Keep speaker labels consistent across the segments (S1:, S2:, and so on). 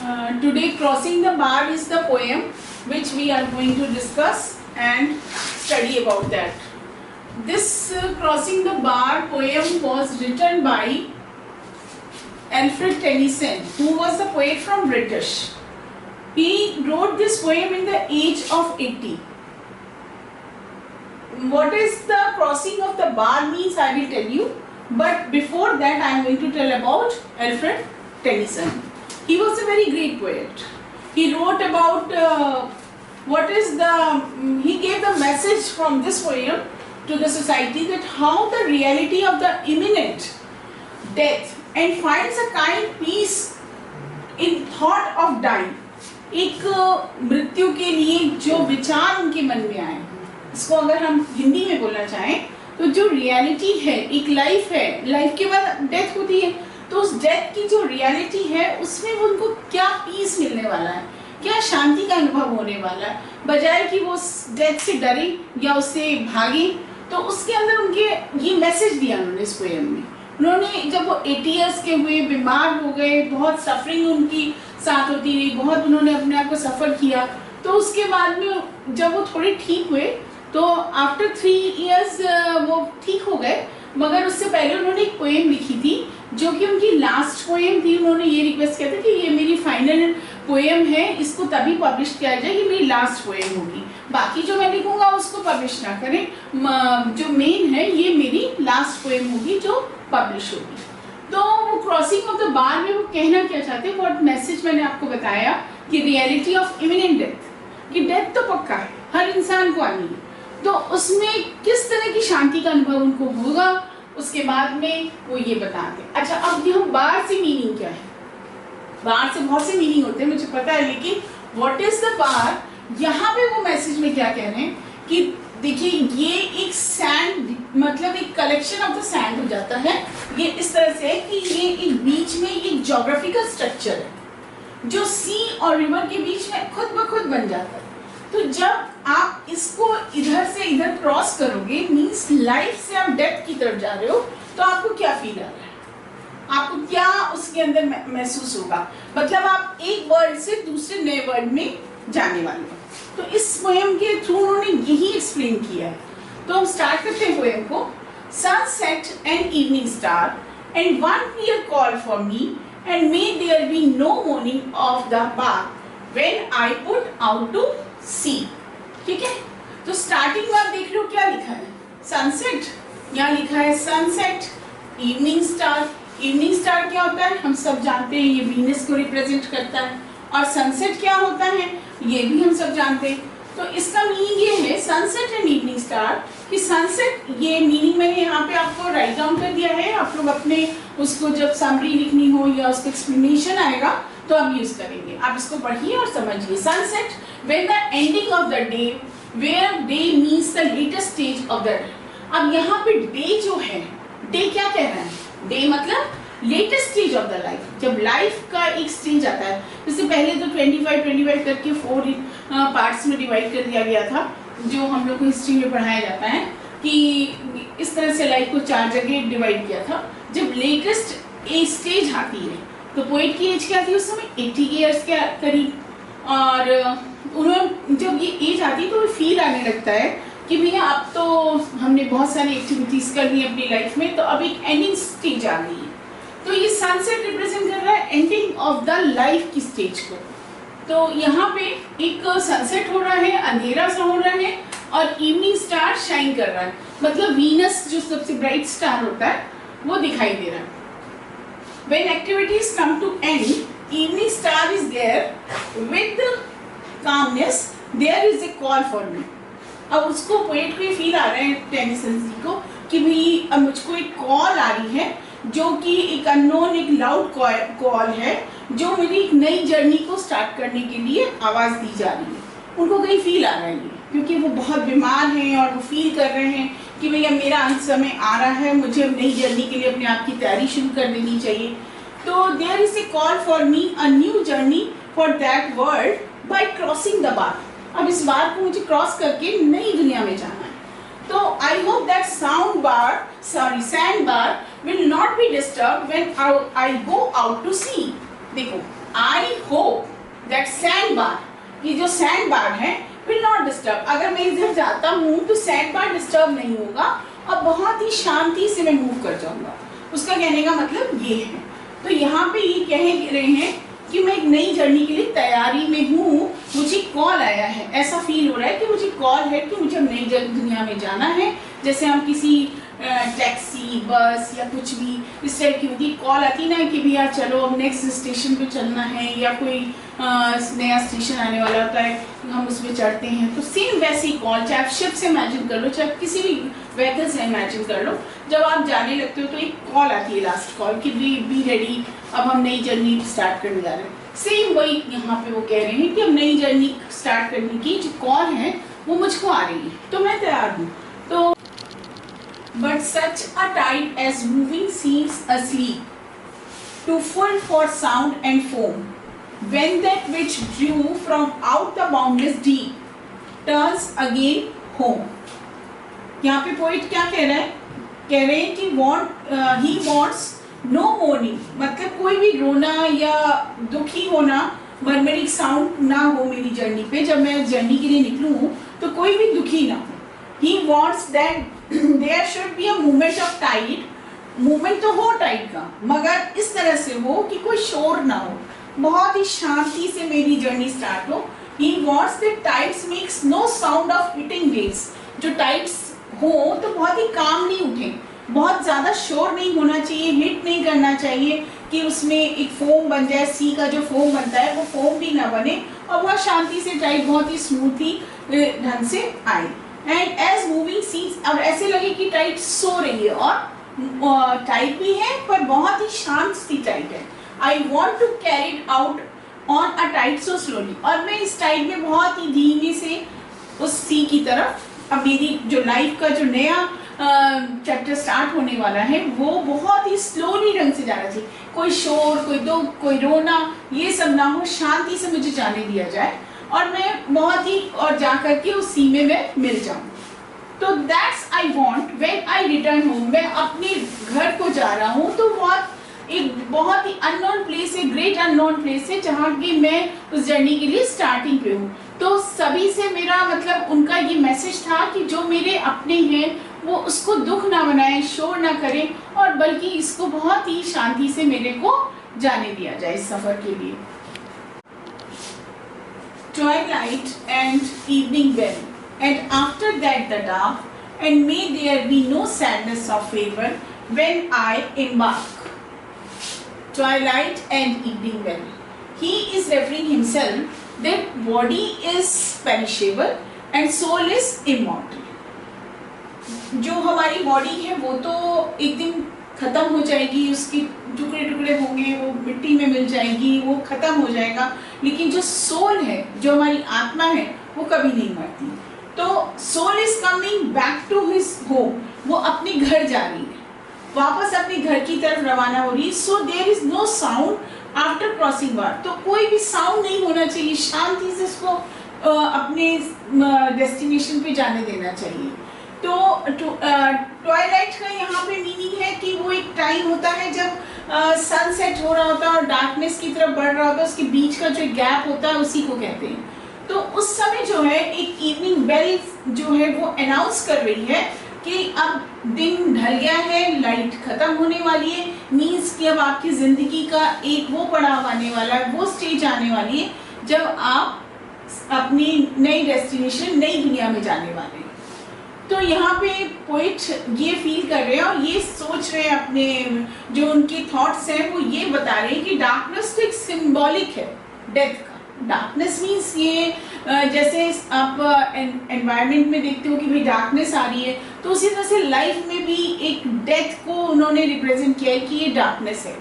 S1: Today Crossing the Bar is the poem which we are going to discuss and study about that. This Crossing the Bar poem was written by Alfred Tennyson, who was a poet from British. He wrote this poem in the age of 80. What is the crossing of the bar means, I will tell you. But before that, I am going to tell about Alfred Tennyson. He was a very great poet. He wrote about he gave the message from this poem to the society that how the reality of the imminent death and finds a kind peace in thought of dying. एक मृत्यु के लिए जो विचार उनके मन में आए, इसको अगर हम हिंदी में बोलना चाहें तो जो रियलिटी है, एक लाइफ है, लाइफ के बाद डेथ होती है, तो उस डेथ की जो रियलिटी है उसमें उनको क्या पीस मिलने वाला है, क्या शांति का अनुभव होने वाला है, बजाय कि वो डेथ से डरे या उससे भागे। तो उसके अंदर उनके ये मैसेज दिया उन्होंने इस पोएम में। उन्होंने जब वो 80 इयर्स के हुए, बीमार हो गए, बहुत सफरिंग उनकी साथ होती रही, बहुत उन्होंने अपने आप को सफ़र किया, तो उसके बाद में जब वो थोड़े ठीक हुए तो आफ्टर 3 इयर्स वो ठीक हो गए। मगर उससे पहले उन्होंने एक पोएम लिखी थी जो कि उनकी लास्ट पोएम थी। उन्होंने ये रिक्वेस्ट किया था कि ये मेरी फाइनल पोएम है, इसको तभी पब्लिश किया जाए, ये मेरी लास्ट पोएम होगी, बाकी जो मैं लिखूंगा उसको पब्लिश ना करें, जो मेन है ये मेरी लास्ट पोएम होगी जो पब्लिश होगी। तो वो क्रॉसिंग ऑफ द बार में वो कहना क्या चाहते हैं, व्हाट मैसेज मैंने आपको बताया कि रियलिटी ऑफ इमिनेंट डेथ, कि डेथ तो पक्का है, हर इंसान को आनी है, तो उसमें किस तरह की शांति का अनुभव उनको होगा, उसके बाद में वो ये बताते हैं। अच्छा, अब ये हम बार से मीनिंग क्या है, बार से बहुत से मीनिंग होते हैं मुझे पता है, लेकिन व्हाट इज द बार, यहाँ पे वो मैसेज में क्या कह रहे हैं कि देखिए ये एक सैंड, मतलब एक कलेक्शन ऑफ द सैंड हो जाता है। ये इस तरह से है कि ये एक बीच में एक ज्योग्राफिकल स्ट्रक्चर है जो सी और रिवर के बीच में खुद ब खुद बन जाता है। तो जब आप इसको इधर से इधर क्रॉस करोगे, मीन्स लाइफ से आप डेथ की तरफ जा रहे हो, तो आपको क्या फील आ रहा है, आपको क्या उसके अंदर महसूस होगा, मतलब आप एक वर्ल्ड से दूसरे नए वर्ल्ड में जाने वाले हो। तो इस पोएम के थ्रू उन्होंने यही एक्सप्लेन किया है। तो हम स्टार्ट करते हैं पोएम को। Sunset and evening star and one clear call for me and may there be no morning of the bar when I put out to sea. ठीक है, तो स्टार्टिंग में आप देख रहे हो क्या लिखा है, सनसेट, यहाँ लिखा है sunset, evening star. Evening star क्या होता है हम सब जानते हैं, ये वीनस को रिप्रेजेंट करता है, और सनसेट क्या होता है ये भी हम सब जानते हैं। तो इसका मीनिंग ये है सनसेट एंड इवनिंग स्टार, कि सनसेट, ये मीनिंग मैंने यहाँ पे आपको राइट डाउन कर दिया है, आप लोग अपने उसको जब समरी लिखनी हो या उसका एक्सप्लेनेशन आएगा तो आप यूज करेंगे, आप इसको पढ़िए और समझिए। Sunset when the ending of the day where day means the latest stage of the. अब यहाँ पे डे जो है, डे क्या कह रहा है, डे मतलब latest stage of the life, जब लाइफ का एक स्टेज आता है। जैसे पहले तो 25 करके 4 पार्ट्स में डिवाइड कर दिया गया था, जो हम लोग को हिस्ट्री में पढ़ाया जाता है कि इस तरह से लाइफ को 4 जगह डिवाइड किया था। जब लेटेस्ट एज स्टेज आती है तो पोएट की एज क्या थी उस समय, 80 ईयर्स के करीब, और उन्होंने जब ये एज आती है तो फील आने लगता है कि भैया अब तो हमने बहुत सारी एक्टिविटीज कर ली अपनी लाइफ में, तो अब एक एंडिंग स्टेज आ गई है। तो ये सनसेट रिप्रेजेंट कर रहा है एंडिंग ऑफ द लाइफ की स्टेज को। तो यहाँ पे एक सनसेट हो रहा है, अंधेरा सा हो रहा है, और इवनिंग स्टार शाइन कर रहा है, मतलब वीनस जो सबसे ब्राइट स्टार होता है वो दिखाई दे रहा है। When activities come to end, evening star is there with calmness. There is a call for me. अब उसको पोएट को ये फील आ रहा है टेनिसन जी को कि भाई अब मुझको एक कॉल आ रही है जो कि एक अननोन, एक लाउड कॉल है जो मेरी एक नई जर्नी को स्टार्ट करने के लिए आवाज़ दी जा रही है। उनको कहीं फील आ रहा है ये, क्योंकि वो बहुत बीमार हैं और वो फील कर रहे हैं कि भैया मेरा अंत समय आ रहा है, मुझे नई जर्नी के लिए अपने आप की तैयारी शुरू कर देनी चाहिए। तो there is a call for me a new journey for that world by crossing the bar. अब इस बार को मुझे क्रॉस करके नई दुनिया में जाना है। तो I hope that sand bar will not be disturbed when I go out to sea. देखो, आई होप दैट सैंड बार, ये जो सैंड बार है विल नॉट डिस्टर्ब, अगर मैं इधर जाता हूँ तो सैंड बार डिस्टर्ब नहीं होगा और बहुत ही शांति से मैं मूव कर जाऊंगा। उसका कहने का मतलब ये है। तो यहाँ पे ये कह रहे हैं कि मैं एक नई जर्नी के लिए तैयारी में हूँ, मुझे कॉल आया है, ऐसा फील हो रहा है कि मुझे कॉल है कि मुझे नई दुनिया में जाना है। जैसे हम किसी टैक्सी, बस या कुछ भी इस टाइप की होती कॉल आती ना कि भैया चलो अब नेक्स्ट स्टेशन पे चलना है, या कोई नया स्टेशन आने वाला होता है, हम उस पर चढ़ते हैं। तो सेम वैसी कॉल, चाहे आप शिप से इमेजिन कर लो, चाहे किसी भी व्हीकल से इमेजिन कर लो, जब आप जाने लगते हो तो एक कॉल आती है, लास्ट कॉल, कि बी रेडी, अब हम नई जर्नी स्टार्ट करने जा रहे हैं। सेम वही यहाँ पे वो कह रहे हैं कि अब नई जर्नी स्टार्ट करने की जो कॉल है वो मुझको आ रही है, तो मैं तैयार हूँ। तो but such a tide as moving seems asleep, too full for sound and foam, when that which drew from out the boundless deep turns again home. यहाँ पे पोइट क्या कह रहा है? कह रहे हैं कि he wants no mourning, मतलब कोई भी रोना या दुखी होना, मरमरिक साउंड ना हो मेरी जर्नी पे। जब मैं जर्नी के लिए निकलूँ तो कोई भी दुखी ना हो। He wants that there should be a movement of tide, movement तो हो टाइड का, मगर इस तरह से हो कि कोई शोर ना हो, बहुत ही शांति से मेरी जर्नी स्टार्ट हो। He wants that tides makes no sound of hitting waves, जो टाइड्स हो तो बहुत ही कामली उठे, बहुत ज़्यादा शोर नहीं होना चाहिए, हिट नहीं करना चाहिए कि उसमें एक फोम बन जाए, सी का जो फोम बनता है वो फोम भी ना बने, और बहुत शांति से टाइड बहुत ही स्मूथली ढंग से आए। एंड एज मूविंग सीज, अब ऐसे लगे कि टाइड सो रही है, और टाइड भी है पर बहुत ही शांत सी टाइड है। I want to carry it out on a tide so slowly, और मैं इस टाइड में बहुत ही धीमे से उस सी की तरफ, अब मेरी जो लाइफ का जो नया चैप्टर स्टार्ट होने वाला है वो बहुत ही स्लोली ढंग से जाना चाहिए, कोई शोर, कोई दुख, कोई रोना, ये सब ना हो, शांति से मुझे जाने दिया जाए और मैं बहुत ही और जा करके उस सी में मैं मिल जाऊं। तो that's I want when I return home, मैं अपने घर को जा रहा हूँ तो बहुत ही अननोन प्लेस है, ग्रेट अननोन प्लेस है, जहाँ की मैं उस जर्नी के लिए स्टार्टिंग पे हूँ। तो सभी से मेरा मतलब उनका ये मैसेज था कि जो मेरे अपने हैं वो उसको दुख ना बनाए, शोर ना करें, और बल्कि इसको बहुत ही शांति से मेरे को जाने दिया जाए इस सफर के लिए। Twilight and evening bell, and after that the dark, and may there be no sadness or favor when I embark. Twilight and evening bell. He is referring himself that body is perishable and soul is immortal. जो हमारी body है वो तो एक दिन खत्म हो जाएगी, उसके टुकड़े टुकड़े होंगे, वो मिट्टी में मिल जाएगी, वो खत्म हो जाएगा, लेकिन जो सोल है, जो हमारी आत्मा है, वो कभी नहीं मरती। तो soul is coming back to his home, वो अपने घर जा रही है, वापस अपने घर की तरफ रवाना हो रही है। So there is no sound after crossing war, तो कोई भी साउंड नहीं होना चाहिए, शांति से उसको अपने डेस्टिनेशन पे जाने देना चाहिए। तो ट्वाइलाइट का यहाँ पे मीनिंग है कि वो एक टाइम होता है जब सनसेट हो रहा होता है और डार्कनेस की तरफ बढ़ रहा होता है, उसके बीच का जो गैप होता है उसी को कहते हैं। तो उस समय जो है एक इवनिंग बेल जो है वो अनाउंस कर रही है कि अब दिन ढल गया है, लाइट खत्म होने वाली है, मीन्स कि अब आपकी जिंदगी का एक वो पड़ाव आने वाला है, वो स्टेज आने वाली है जब आप अपनी नई डेस्टिनेशन, नई दुनिया में जाने वाले हैं। तो यहाँ पे पोइट ये फील कर रहे हैं और ये सोच रहे हैं, अपने जो उनके थॉट्स हैं वो ये बता रहे हैं कि डार्कनेस तो एक सिंबॉलिक है डेथ का। डार्कनेस मीन्स ये जैसे आप एनवायरनमेंट में देखते हो कि भाई डार्कनेस आ रही है, तो उसी तरह से लाइफ में भी एक डेथ को उन्होंने रिप्रेजेंट किया है कि ये डार्कनेस है।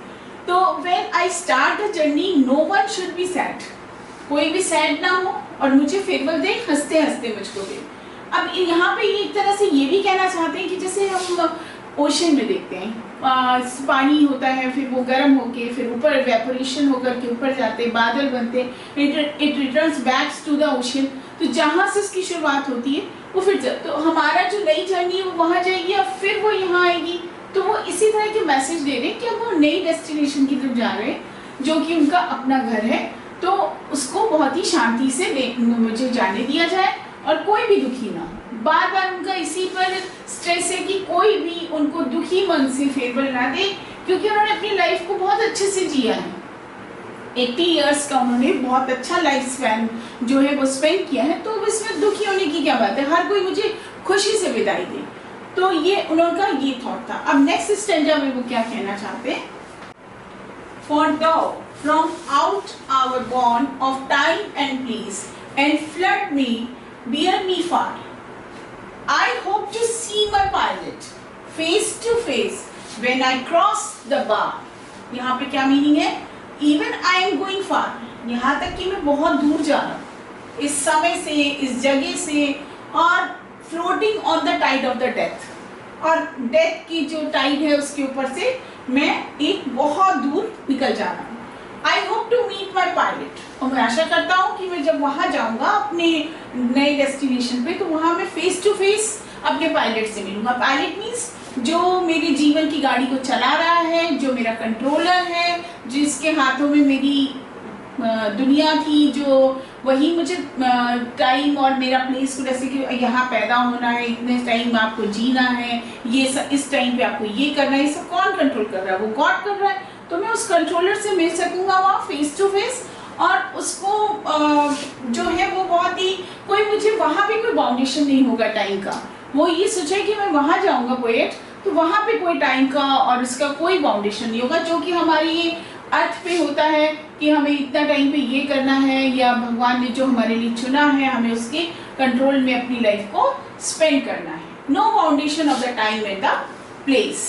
S1: तो when I start the journey no one should be sad, कोई भी सैड ना हो और मुझे फेवरल दे, हंसते हंसते मुझको दे। अब यहाँ पे ये एक तरह से ये भी कहना चाहते हैं कि जैसे हम ओशन में देखते हैं, पानी होता है, फिर वो गर्म होके फिर ऊपर वेपोरेशन होकर के ऊपर जाते हैं, बादल बनते हैं, it returns back to the ocean. तो जहाँ से उसकी शुरुआत होती है वो फिर तो हमारा जो नई जर्नी है वो वहाँ जाएगी और फिर वो यहाँ आएगी। तो वो इसी तरह के मैसेज दे रहे हैं कि हम वो नई डेस्टिनेशन की तरफ जा रहे हैं, जो कि उनका अपना घर है, तो उसको बहुत ही शांति से मुझे जाने दिया जाए और कोई भी दुखी ना हो। बार बार उनका इसी पर स्ट्रेस है कि कोई भी उनको दुखी मन से फेरबल ना दे, क्योंकि उन्होंने अपनी लाइफ को बहुत अच्छे से जिया है। 80 इयर्स का उन्होंने बहुत अच्छा लाइफ स्पैन जो है वो स्पेंड किया है, तो इसमें दुखी होने की क्या बात है, हर कोई मुझे खुशी से विदाई दे। तो ये उनका ये थॉट था। अब नेक्स्ट स्टैंजा में वो क्या कहना चाहते हैं, For thou from out our bond of time and place and flood me, bear me far. I hope to see my pilot face to face when I cross the bar. यहाँ पे क्या meaning है, Even I am going far, यहाँ तक कि मैं बहुत दूर जा रहा हूँ इस समय से, इस जगह से, और floating on the tide of the death, और डेथ की जो टाइड है उसके ऊपर से मैं एक बहुत दूर निकल जा रहा हूँ। I hope to meet my pilot, और मैं आशा करता हूँ कि मैं जब वहाँ जाऊँगा अपने नए डेस्टिनेशन पे, तो वहाँ मैं फेस टू फेस अपने पायलट से मिलूंगा। पायलट मीन्स जो मेरे जीवन की गाड़ी को चला रहा है, जो मेरा कंट्रोलर है, जिसके हाथों में मेरी दुनिया थी, जो वही मुझे टाइम और मेरा प्लेस को, जैसे कि यहाँ पैदा होना है, इतने टाइम आपको जीना है, ये इस टाइम पे आपको ये करना है, ये सब कौन कंट्रोल कर रहा है, वो गॉड कर रहा है। तो मैं उस कंट्रोलर से मिल सकूंगा वहाँ फेस टू फेस, और उसको जो है वो बहुत ही, कोई मुझे वहाँ पे कोई बाउंडेशन नहीं होगा टाइम का। वो ये सोचे कि मैं वहाँ जाऊँगा पोएट, तो वहाँ पे कोई टाइम का और उसका कोई बाउंडेशन नहीं होगा, जो कि हमारी अर्थ पे होता है कि हमें इतना टाइम पे ये करना है, या भगवान ने जो हमारे लिए चुना है हमें उसके कंट्रोल में अपनी लाइफ को स्पेंड करना है। No boundation of the time and the place.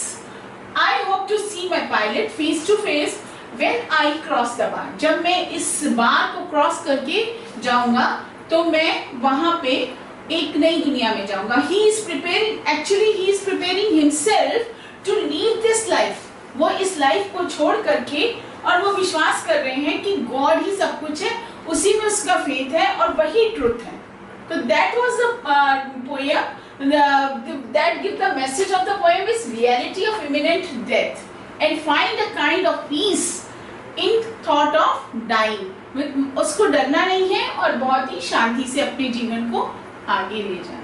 S1: I hope to see my pilot face to face when I cross the bar. जब मैं इस बार को क्रॉस करके जाऊंगा तो मैं वहां पे एक नई दुनिया में जाऊंगा। He is preparing himself to leave this life. वो इस लाइफ को छोड़ करके, और वो विश्वास कर रहे हैं कि गॉड ही सब कुछ है, उसी में उसका फेथ है और वही ट्रुथ है। तो that was the poem that give the message of the poem is reality of imminent death and find a kind of peace in thought of dying. उसको डरना नहीं है और बहुत ही शांति से अपने जीवन को आगे ले जाना।